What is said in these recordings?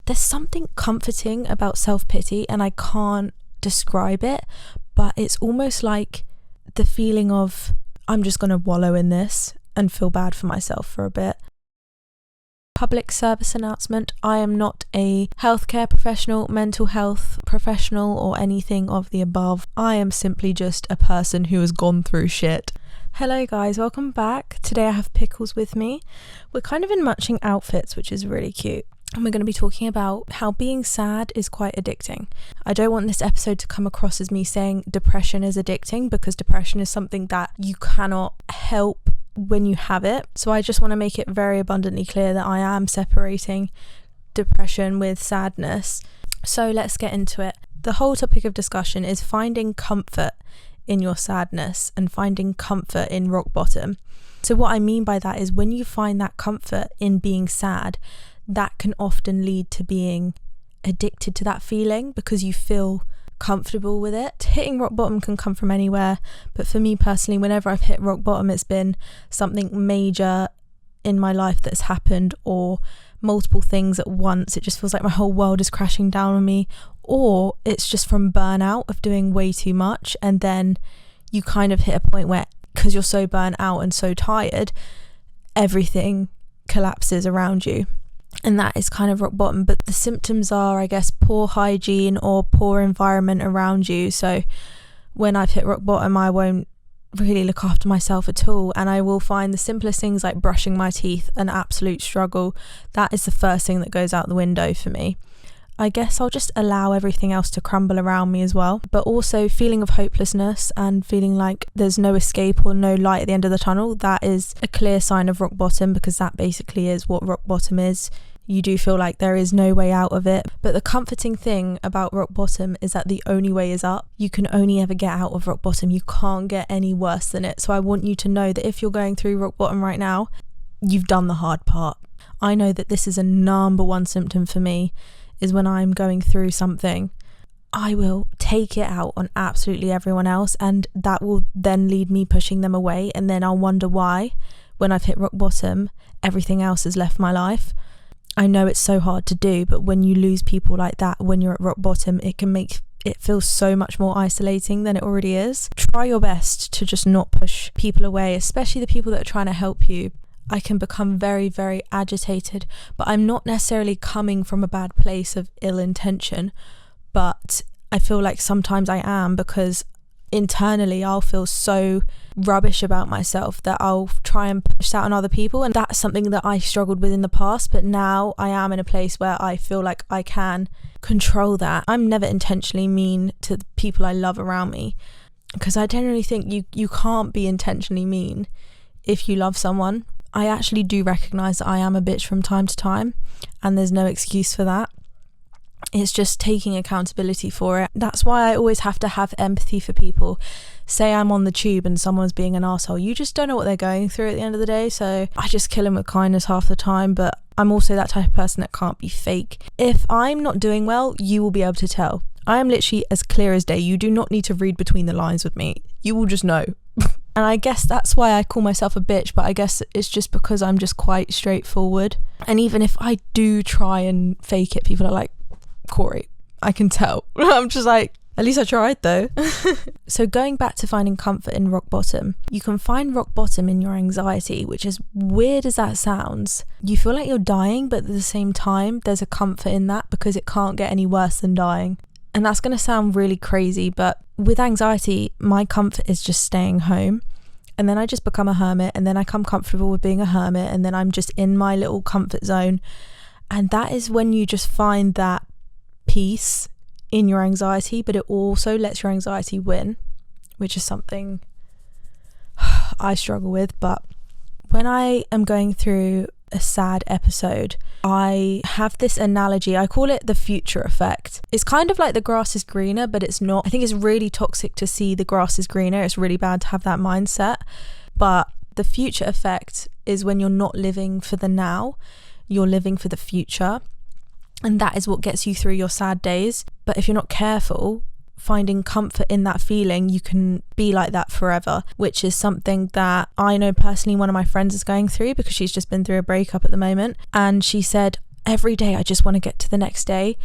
there's something comforting about self-pity, and I can't describe it, but it's almost like the feeling of, I'm just going to wallow in this and feel bad for myself for a bit. Public service announcement: I am not a healthcare professional, mental health professional, or anything of the above. I am simply just a person who has gone through shit. Hello guys, welcome back. Today I have Pickles with me. We're kind of in matching outfits, which is really cute. And we're going to be talking about how being sad is quite addicting. I don't want this episode to come across as me saying depression is addicting, because depression is something that you cannot help when you have it. So I just want to make it very abundantly clear that I am separating depression with sadness. So let's get into it. The whole topic of discussion is finding comfort in your sadness and finding comfort in rock bottom. So what I mean by that is when you find that comfort in being sad, that can often lead to being addicted to that feeling because you feel comfortable with it. Hitting rock bottom can come from anywhere, but for me personally, whenever I've hit rock bottom, it's been something major in my life that's happened, or multiple things at once. It just feels like my whole world is crashing down on me, or it's just from burnout of doing way too much, and then you kind of hit a point where, because you're so burnt out and so tired, everything collapses around you. And that is kind of rock bottom. But the symptoms are, I guess, poor hygiene or poor environment around you. So when I've hit rock bottom, I won't really look after myself at all, and I will find the simplest things like brushing my teeth an absolute struggle. That is the first thing that goes out the window for me. I guess I'll just allow everything else to crumble around me as well. But also feeling of hopelessness and feeling like there's no escape or no light at the end of the tunnel, that is a clear sign of rock bottom, because that basically is what rock bottom is. You do feel like there is no way out of it. But the comforting thing about rock bottom is that the only way is up. You can only ever get out of rock bottom. You can't get any worse than it. So I want you to know that if you're going through rock bottom right now, you've done the hard part. I know that this is a number one symptom for me, is when I'm going through something, I will take it out on absolutely everyone else, and that will then lead me pushing them away, and then I'll wonder why, when I've hit rock bottom, everything else has left my life. I know it's so hard to do, but when you lose people like that, when you're at rock bottom, it can make it feel so much more isolating than it already is. Try your best to just not push people away, especially the people that are trying to help you. I can become very, very agitated, but I'm not necessarily coming from a bad place of ill intention, but I feel like sometimes I am, because internally I'll feel so rubbish about myself that I'll try and push that on other people, and that's something that I struggled with in the past, but now I am in a place where I feel like I can control that. I'm never intentionally mean to the people I love around me, because I generally think you can't be intentionally mean if you love someone. I actually do recognise that I am a bitch from time to time, and there's no excuse for that. It's just taking accountability for it. That's why I always have to have empathy for people. Say I'm on the tube and someone's being an arsehole. You just don't know what they're going through at the end of the day, so I just kill them with kindness half the time. But I'm also that type of person that can't be fake. If I'm not doing well, you will be able to tell. I am literally as clear as day. You do not need to read between the lines with me. You will just know. And I guess that's why I call myself a bitch, but I guess it's just because I'm just quite straightforward. And even if I do try and fake it, people are like, Corey, I can tell. I'm just like, at least I tried though. So going back to finding comfort in rock bottom, you can find rock bottom in your anxiety, which is weird as that sounds. You feel like you're dying, but at the same time, there's a comfort in that because it can't get any worse than dying. And that's going to sound really crazy, but with anxiety, my comfort is just staying home. And then I just become a hermit, and then I come comfortable with being a hermit, and then I'm just in my little comfort zone. And that is when you just find that peace in your anxiety, but it also lets your anxiety win, which is something I struggle with. But when I am going through a sad episode, I have this analogy. I call it the future effect. It's kind of like the grass is greener, but it's not. I think it's really toxic to see the grass is greener. It's really bad to have that mindset. But the future effect is when you're not living for the now, you're living for the future. And that is what gets you through your sad days. But if you're not careful, finding comfort in that feeling, you can be like that forever, which is something that I know personally one of my friends is going through, because she's just been through a breakup at the moment. And she said, every day I just want to get to the next day,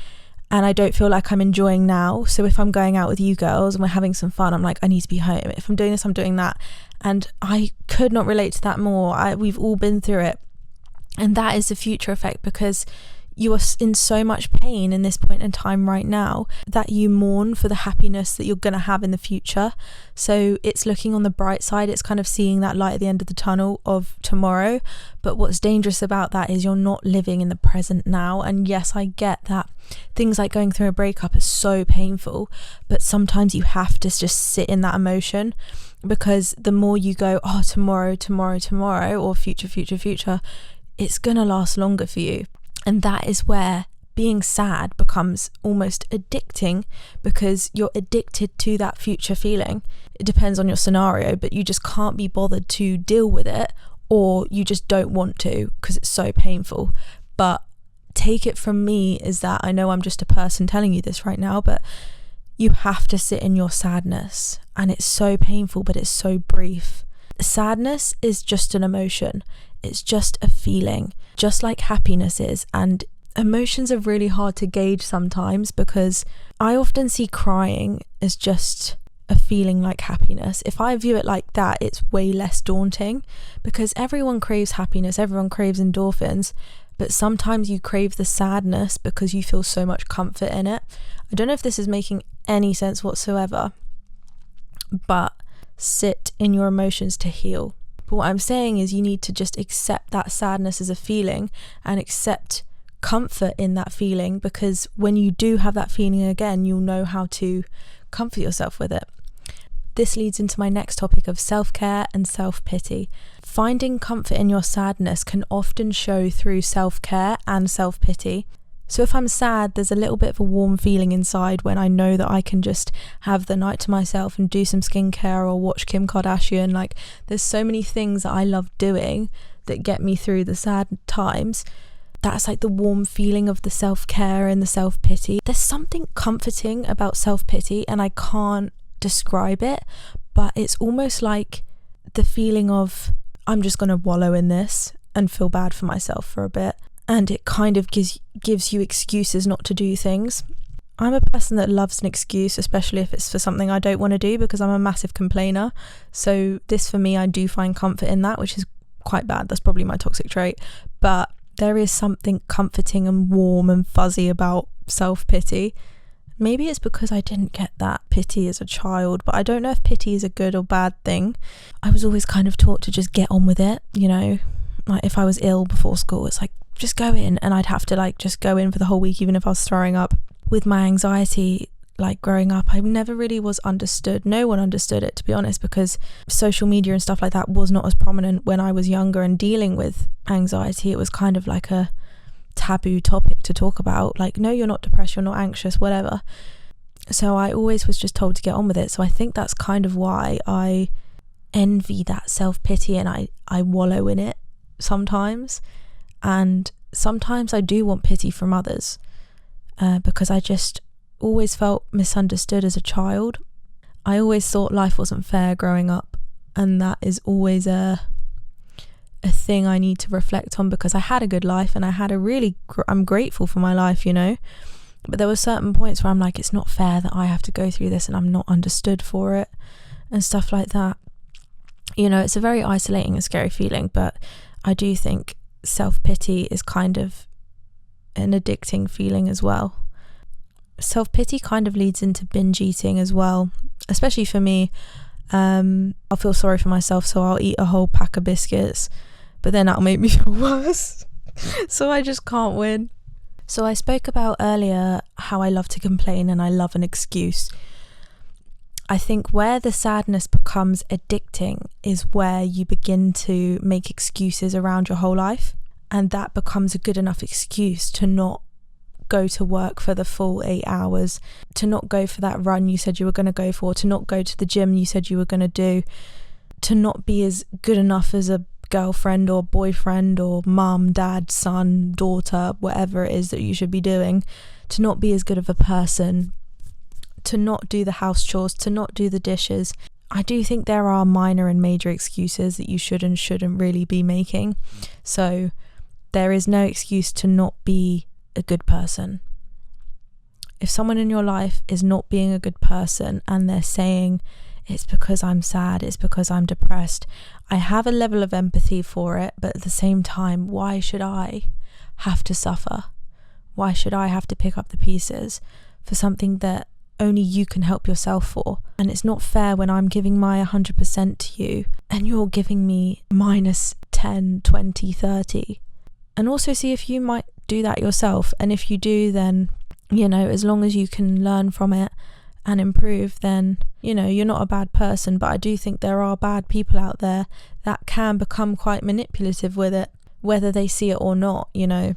and I don't feel like I'm enjoying now. So if I'm going out with you girls and we're having some fun, I'm like, I need to be home. If I'm doing this, I'm doing that. And I could not relate to that more. We've all been through it. And that is the future effect, because you are in so much pain in this point in time right now that you mourn for the happiness that you're going to have in the future. So it's looking on the bright side. It's kind of seeing that light at the end of the tunnel of tomorrow. But what's dangerous about that is you're not living in the present now. And yes, I get that things like going through a breakup is so painful, but sometimes you have to just sit in that emotion, because the more you go, oh, tomorrow, or future, it's going to last longer for you. And that is where being sad becomes almost addicting, because you're addicted to that future feeling. It depends on your scenario, but you just can't be bothered to deal with it, or you just don't want to because it's so painful. But take it from me is that I know I'm just a person telling you this right now, but you have to sit in your sadness, and it's so painful, but it's so brief. Sadness is just an emotion. It's just a feeling, just like happiness is. And emotions are really hard to gauge sometimes, because I often see crying as just a feeling like happiness. If I view it like that, it's way less daunting, because everyone craves happiness, everyone craves endorphins, but sometimes you crave the sadness because you feel so much comfort in it. I don't know if this is making any sense whatsoever, but sit in your emotions to heal. But what I'm saying is you need to just accept that sadness as a feeling and accept comfort in that feeling, because when you do have that feeling again, you'll know how to comfort yourself with it. This leads into my next topic of self-care and self-pity. Finding comfort in your sadness can often show through self-care and self-pity. So if I'm sad, there's a little bit of a warm feeling inside when I know that I can just have the night to myself and do some skincare or watch Kim Kardashian. Like, there's so many things that I love doing that get me through the sad times. That's like the warm feeling of the self-care and the self-pity. There's something comforting about self-pity, and I can't describe it, but it's almost like the feeling of, I'm just going to wallow in this and feel bad for myself for a bit. And it kind of gives you excuses not to do things. I'm a person that loves an excuse, especially if it's for something I don't want to do, because I'm a massive complainer. So this, for me, I do find comfort in that, which is quite bad. That's probably my toxic trait. But there is something comforting and warm and fuzzy about self-pity. Maybe it's because I didn't get that pity as a child, but I don't know if pity is a good or bad thing. I was always kind of taught to just get on with it, you know? Like, if I was ill before school, it's like, just go in, and I'd have to like just go in for the whole week, even if I was throwing up. With my anxiety, like growing up, I never really was understood. No one understood it, to be honest, because social media and stuff like that was not as prominent when I was younger, and dealing with anxiety, it was kind of like a taboo topic to talk about. Like, no, you're not depressed, you're not anxious, whatever. So I always was just told to get on with it. So I think that's kind of why I envy that self-pity, and I wallow in it sometimes. And sometimes I do want pity from others, because I just always felt misunderstood as a child. I always thought life wasn't fair growing up, and that is always a thing I need to reflect on, because I had a good life and I had I'm grateful for my life, you know, but there were certain points where I'm like, it's not fair that I have to go through this and I'm not understood for it and stuff like that. You know, it's a very isolating and scary feeling, but I do think self-pity is kind of an addicting feeling as well. Self-pity kind of leads into binge eating as well, especially for me. I'll feel sorry for myself, so I'll eat a whole pack of biscuits, but then that'll make me feel worse. So I just can't win. So I spoke about earlier how I love to complain and I love an excuse. I think where the sadness becomes addicting is where you begin to make excuses around your whole life, and that becomes a good enough excuse to not go to work for the full 8 hours, to not go for that run you said you were going to go for, to not go to the gym you said you were going to do, to not be as good enough as a girlfriend or boyfriend or mum, dad, son, daughter, whatever it is that you should be doing, to not be as good of a person, to not do the house chores, to not do the dishes. I do think there are minor and major excuses that you should and shouldn't really be making. So there is no excuse to not be a good person. If someone in your life is not being a good person and they're saying, it's because I'm sad, it's because I'm depressed, I have a level of empathy for it, but at the same time, why should I have to suffer? Why should I have to pick up the pieces for something that only you can help yourself for? And it's not fair when I'm giving my 100% to you and you're giving me minus 10, 20, 30. And also see if you might do that yourself. And if you do, then, you know, as long as you can learn from it and improve, then, you know, you're not a bad person. But I do think there are bad people out there that can become quite manipulative with it, whether they see it or not, you know.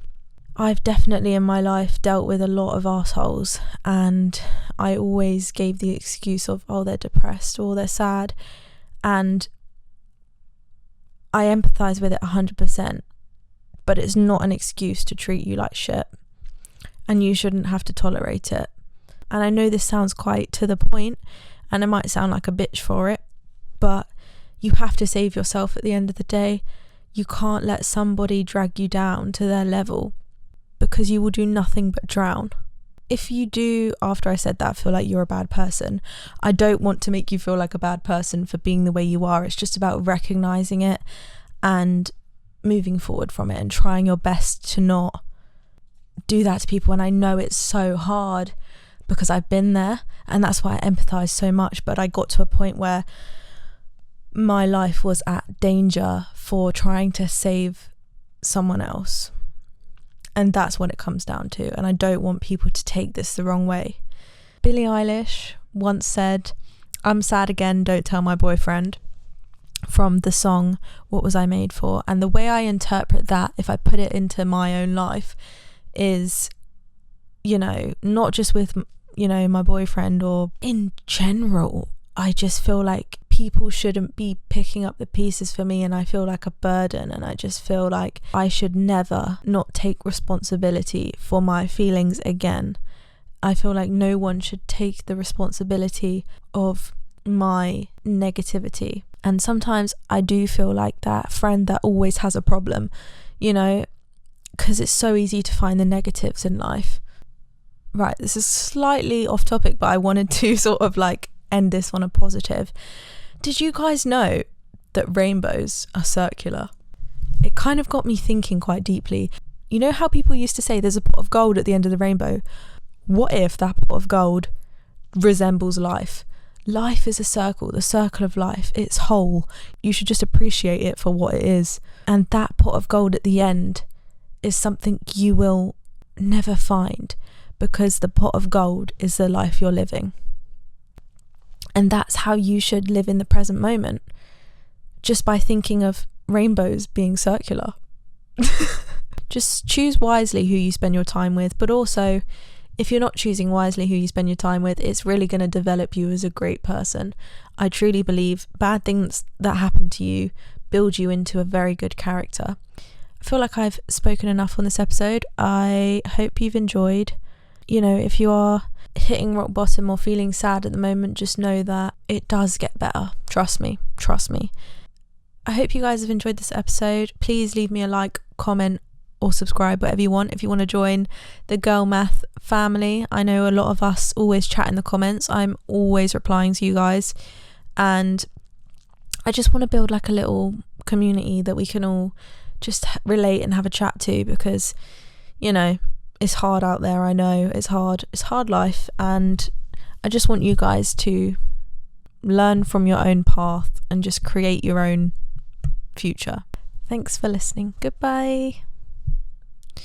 I've definitely in my life dealt with a lot of assholes, and I always gave the excuse of, oh, they're depressed or they're sad, and I empathise with it 100%, but it's not an excuse to treat you like shit, and you shouldn't have to tolerate it. And I know this sounds quite to the point, and I might sound like a bitch for it, but you have to save yourself at the end of the day. You can't let somebody drag you down to their level, because you will do nothing but drown. If you do, after I said that, feel like you're a bad person, I don't want to make you feel like a bad person for being the way you are. It's just about recognising it and moving forward from it and trying your best to not do that to people. And I know it's so hard because I've been there, and that's why I empathise so much. But I got to a point where my life was at danger for trying to save someone else. And that's what it comes down to. And I don't want people to take this the wrong way. Billie Eilish once said, "I'm sad again, don't tell my boyfriend," from the song What Was I Made For? And the way I interpret that, if I put it into my own life, is, you know, not just with, you know, my boyfriend, or in general, I just feel like people shouldn't be picking up the pieces for me, and I feel like a burden, and I just feel like I should never not take responsibility for my feelings again. I feel like no one should take the responsibility of my negativity. And sometimes I do feel like that friend that always has a problem, you know, because it's so easy to find the negatives in life. Right, this is slightly off topic, but I wanted to sort of like end this on a positive. Did you guys know that rainbows are circular? It kind of got me thinking quite deeply. You know how people used to say there's a pot of gold at the end of the rainbow? What if that pot of gold resembles life? Life is a circle, the circle of life. It's whole. You should just appreciate it for what it is. And that pot of gold at the end is something you will never find, because the pot of gold is the life you're living. And that's how you should live in the present moment, just by thinking of rainbows being circular. Just choose wisely who you spend your time with, but also, if you're not choosing wisely who you spend your time with, it's really going to develop you as a great person. I truly believe bad things that happen to you build you into a very good character. I feel like I've spoken enough on this episode. I hope you've enjoyed. You know, if you are hitting rock bottom or feeling sad at the moment, just know that it does get better. Trust me. I hope you guys have enjoyed this episode. Please leave me a like, comment, or subscribe, whatever you want. If you want to join the Girl Math family, I know a lot of us always chat in the comments. I'm always replying to you guys, and I just want to build like a little community that we can all just relate and have a chat to, because, you know, it's hard out there. I know it's hard life, and I just want you guys to learn from your own path and just create your own future. Thanks for listening. Goodbye.